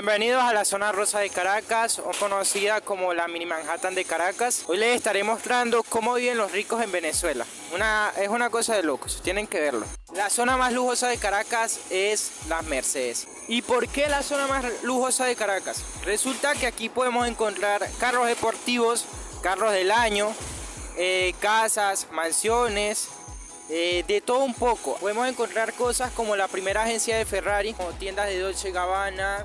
Bienvenidos a la zona rosa de Caracas, o conocida como la mini Manhattan de Caracas. Hoy les estaré mostrando cómo viven los ricos en Venezuela. Es una cosa de locos, tienen que verlo. La zona más lujosa de Caracas es Las Mercedes. ¿Y por qué la zona más lujosa de Caracas? Resulta que aquí podemos encontrar carros deportivos, carros del año, casas, mansiones, de todo un poco. Podemos encontrar cosas como la primera agencia de Ferrari, como tiendas de Dolce & Gabbana,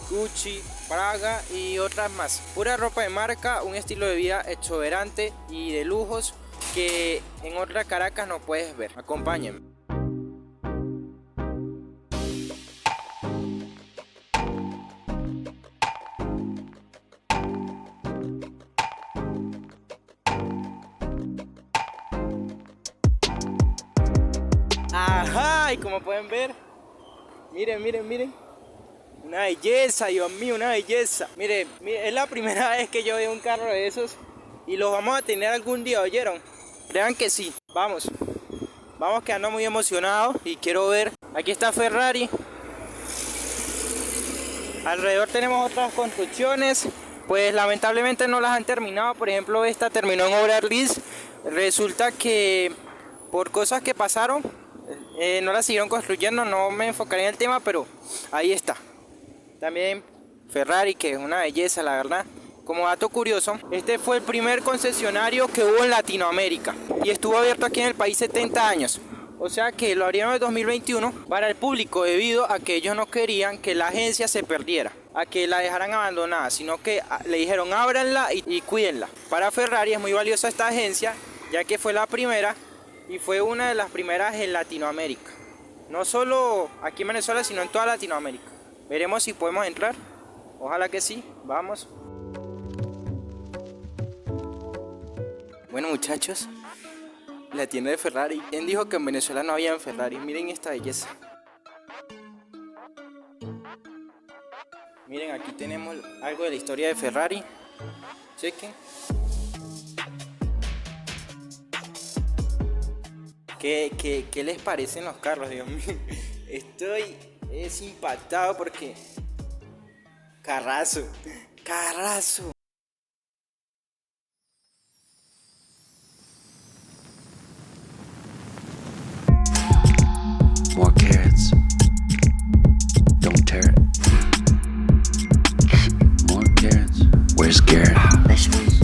Gucci, Praga y otras más. Pura ropa de marca, un estilo de vida exuberante y de lujos que en otra Caracas no puedes ver. Acompáñenme. Ajá, y como pueden ver, miren. Una belleza, Dios mío, una belleza. Mire, es la primera vez que yo veo un carro de esos y los vamos a tener algún día, ¿oyeron? Crean que sí. Vamos que ando muy emocionado y quiero ver. Aquí está Ferrari. Alrededor tenemos otras construcciones, pues lamentablemente no las han terminado. Por ejemplo, esta terminó en obra gris. Resulta que por cosas que pasaron no la siguieron construyendo. No me enfocaré en el tema, pero ahí está. También Ferrari, que es una belleza, la verdad. Como dato curioso, este fue el primer concesionario que hubo en Latinoamérica y estuvo abierto aquí en el país 70 años. O sea que lo abrieron en 2021 para el público, debido a que ellos no querían que la agencia se perdiera, a que la dejaran abandonada, sino que le dijeron ábranla y cuídenla. Para Ferrari es muy valiosa esta agencia, ya que fue la primera y fue una de las primeras en Latinoamérica. No solo aquí en Venezuela, sino en toda Latinoamérica. Veremos si podemos entrar. Ojalá que sí. Vamos. Bueno, muchachos, la tienda de Ferrari. ¿Quién dijo que en Venezuela no había Ferrari? Miren esta belleza. Miren, aquí tenemos algo de la historia de Ferrari. Chequen. ¿Qué les parecen los carros, Dios mío? Estoy impactado porque... Carrazo. More carrots. Don't tear it. More carrots. Where's Garrett? Vegetables.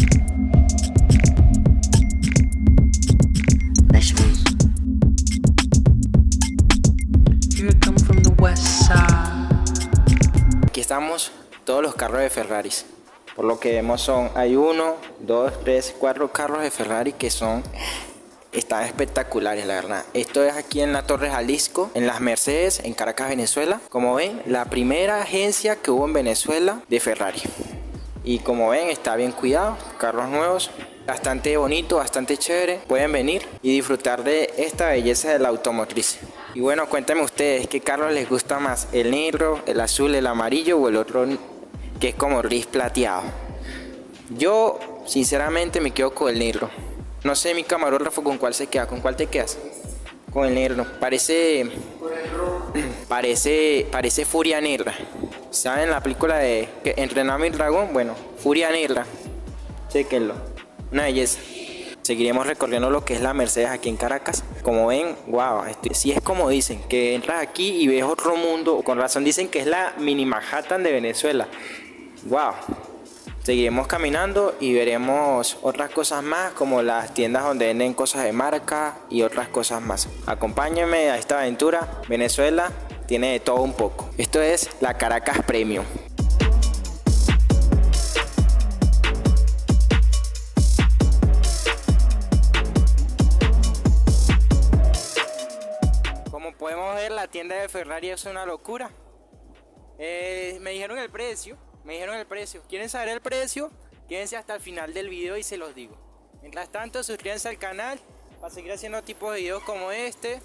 Here I come from the west side. Aquí estamos todos los carros de Ferrari. Por lo que vemos hay 1, 2, 3, 4 carros de Ferrari que están espectaculares, la verdad. Esto es aquí en la Torre Jalisco, en Las Mercedes, en Caracas, Venezuela. Como ven, la primera agencia que hubo en Venezuela de Ferrari. Y como ven, está bien cuidado, carros nuevos, bastante bonito, bastante chévere. Pueden venir y disfrutar de esta belleza de la automotriz. Y bueno, cuéntenme ustedes, ¿qué carro les gusta más? ¿El negro, el azul, el amarillo o el otro que es como gris plateado? Yo sinceramente me quedo con el negro. No sé, mi camarógrafo, ¿con cuál se queda? ¿Con cuál te quedas? Con el negro. Parece Furia Negra. ¿Saben la película de Entrename el Dragón? Bueno, Furia Negra. Chequenlo. Una belleza. Seguiremos recorriendo lo que es la Mercedes aquí en Caracas. Como ven, wow, sí es como dicen, que entras aquí y ves otro mundo. Con razón dicen que es la mini Manhattan de Venezuela. Wow. Seguiremos caminando y veremos otras cosas más, como las tiendas donde venden cosas de marca y otras cosas más. Acompáñenme a esta aventura. Venezuela tiene de todo un poco. Esto es la Caracas Premium. Como podemos ver, la tienda de Ferrari es una locura. Me dijeron el precio. ¿Quieren saber el precio? Quédense hasta el final del video y se los digo. Mientras tanto, suscríbanse al canal para seguir haciendo tipos de videos como este.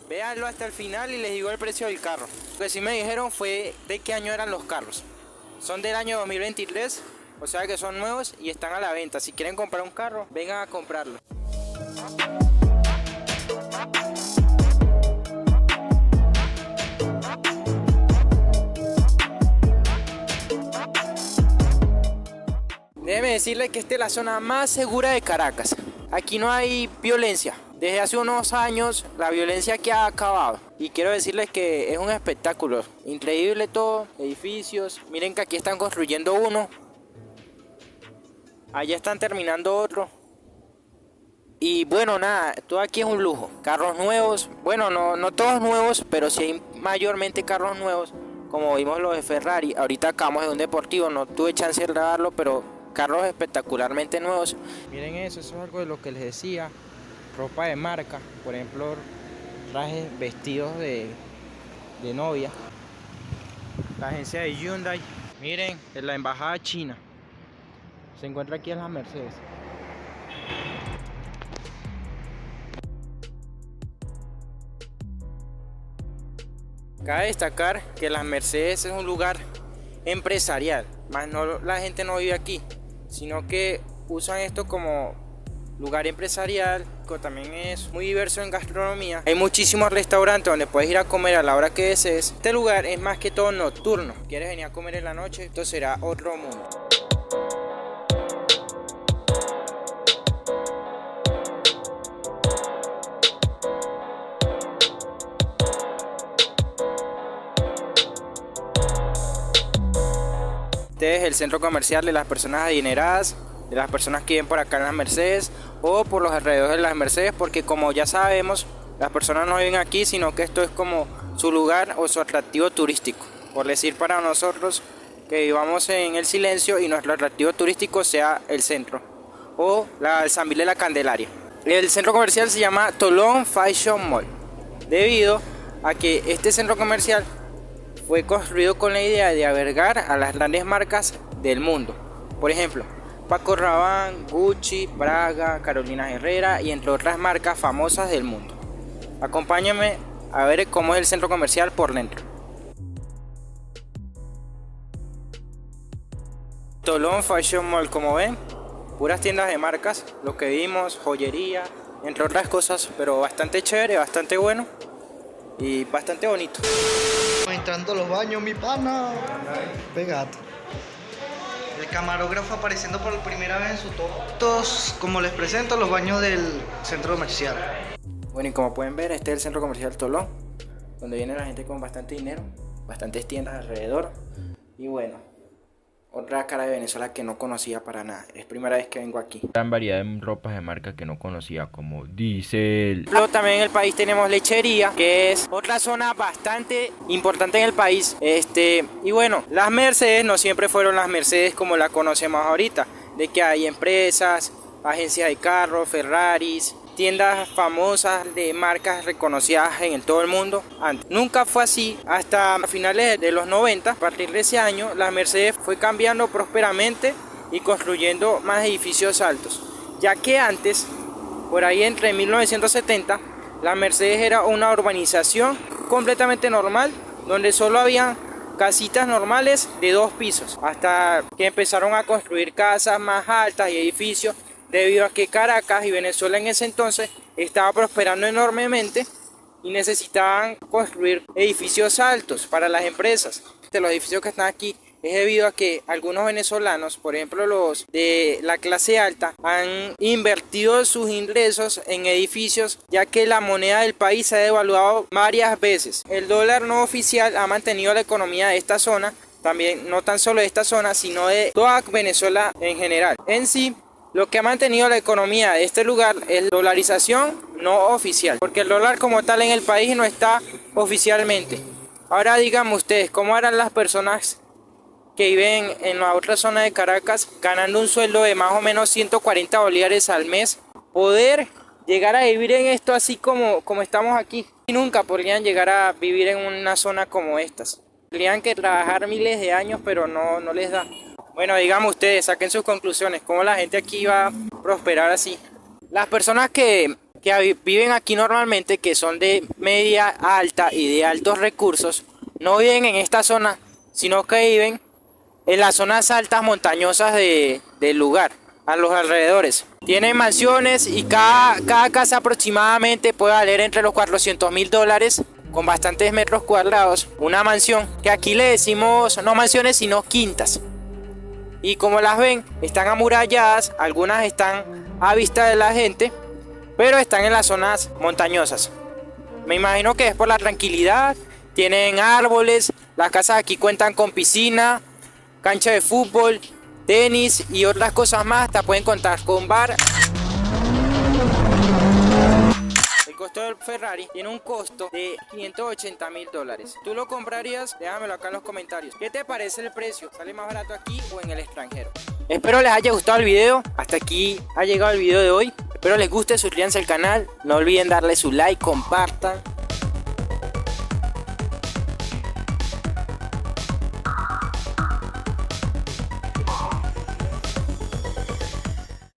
Véanlo hasta el final y les digo el precio del carro. Lo que sí me dijeron fue de qué año eran los carros. Son del año 2023, o sea que son nuevos y están a la venta. Si quieren comprar un carro, vengan a comprarlo. Déjenme decirles que esta es la zona más segura de Caracas. Aquí no hay violencia. Desde hace unos años la violencia aquí ha acabado. Y quiero decirles que es un espectáculo. Increíble todo. Edificios. Miren que aquí están construyendo uno. Allá están terminando otro. Y bueno, nada, todo aquí es un lujo. Carros nuevos. Bueno, no todos nuevos, pero sí hay mayormente carros nuevos. Como vimos los de Ferrari. Ahorita acabamos de un deportivo. No tuve chance de grabarlo, pero carros espectacularmente nuevos. Miren eso es algo de lo que les decía. Ropa de marca, por ejemplo, trajes, vestidos de novia. La agencia de Hyundai. Miren, en la embajada china. Se encuentra aquí en las Mercedes. Cabe destacar que las Mercedes es un lugar empresarial, más no, la gente no vive aquí, sino que usan esto como lugar empresarial. También es muy diverso en gastronomía. Hay muchísimos restaurantes donde puedes ir a comer a la hora que desees. Este lugar es más que todo nocturno. ¿Quieres venir a comer en la noche? Esto será otro mundo. Este es el centro comercial de las personas adineradas, de las personas que viven por acá en las Mercedes o por los alrededores de las Mercedes, porque como ya sabemos, las personas no viven aquí, sino que esto es como su lugar o su atractivo turístico. Por decir para nosotros que vivamos en el silencio y nuestro atractivo turístico sea el centro o el San Miguel de la Candelaria. El centro comercial se llama Tolón Fashion Mall, debido a que este centro comercial fue construido con la idea de albergar a las grandes marcas del mundo. Por ejemplo, Paco Rabanne, Gucci, Braga, Carolina Herrera y entre otras marcas famosas del mundo. Acompáñenme a ver cómo es el centro comercial por dentro. Tolón Fashion Mall, como ven, puras tiendas de marcas, lo que vimos, joyería, entre otras cosas, pero bastante chévere, bastante bueno y bastante bonito. Entrando a los baños, mi pana. Pegate. El camarógrafo apareciendo por primera vez en su top. Todos, como les presento, los baños del centro comercial. Bueno, y como pueden ver, este es el centro comercial Tolón, donde viene la gente con bastante dinero, bastantes tiendas alrededor. Y bueno, otra cara de Venezuela que no conocía para nada. Es primera vez que vengo aquí. Gran variedad de ropas de marca que no conocía, como Diesel. Luego también en el país tenemos lechería, que es otra zona bastante importante en el país. Y bueno, las Mercedes no siempre fueron las Mercedes como la conocemos ahorita, de que hay empresas, agencias de carros, Ferraris, tiendas famosas de marcas reconocidas en todo el mundo. Antes nunca fue así hasta finales de los 90. A partir de ese año la Mercedes fue cambiando prósperamente y construyendo más edificios altos, ya que antes, por ahí entre 1970, la Mercedes era una urbanización completamente normal, donde solo había casitas normales de 2 pisos, hasta que empezaron a construir casas más altas y edificios, debido a que Caracas y Venezuela en ese entonces estaba prosperando enormemente y necesitaban construir edificios altos para las empresas. Los edificios que están aquí es debido a que algunos venezolanos, por ejemplo los de la clase alta, han invertido sus ingresos en edificios, ya que la moneda del país se ha devaluado varias veces. El dólar no oficial ha mantenido la economía de esta zona, también no tan solo de esta zona, sino de toda Venezuela en general. En sí, lo que ha mantenido la economía de este lugar es la dolarización no oficial, porque el dólar como tal en el país no está oficialmente. Ahora díganme ustedes, ¿cómo harán las personas que viven en la otra zona de Caracas ganando un sueldo de más o menos 140 bolívares al mes, poder llegar a vivir en esto así como estamos aquí? Y nunca podrían llegar a vivir en una zona como estas. Tendrían que trabajar miles de años, pero no les da. Bueno, díganme ustedes, saquen sus conclusiones, ¿cómo la gente aquí va a prosperar así? Las personas que viven aquí normalmente, que son de media alta y de altos recursos, no viven en esta zona, sino que viven en las zonas altas montañosas del lugar, a los alrededores. Tienen mansiones y cada casa aproximadamente puede valer entre los $400.000, con bastantes metros cuadrados. Una mansión, que aquí le decimos no mansiones sino quintas. Y como las ven, están amuralladas, algunas están a vista de la gente, pero están en las zonas montañosas. Me imagino que es por la tranquilidad, tienen árboles, las casas aquí cuentan con piscina, cancha de fútbol, tenis y otras cosas más, hasta pueden contar con bar. El costo del Ferrari tiene un costo de $580.000. ¿Tú lo comprarías? Déjamelo acá en los comentarios. ¿Qué te parece el precio? ¿Sale más barato aquí o en el extranjero? Espero les haya gustado el video. Hasta aquí ha llegado el video de hoy. Espero les guste, suscríbanse al canal. No olviden darle su like, compartan.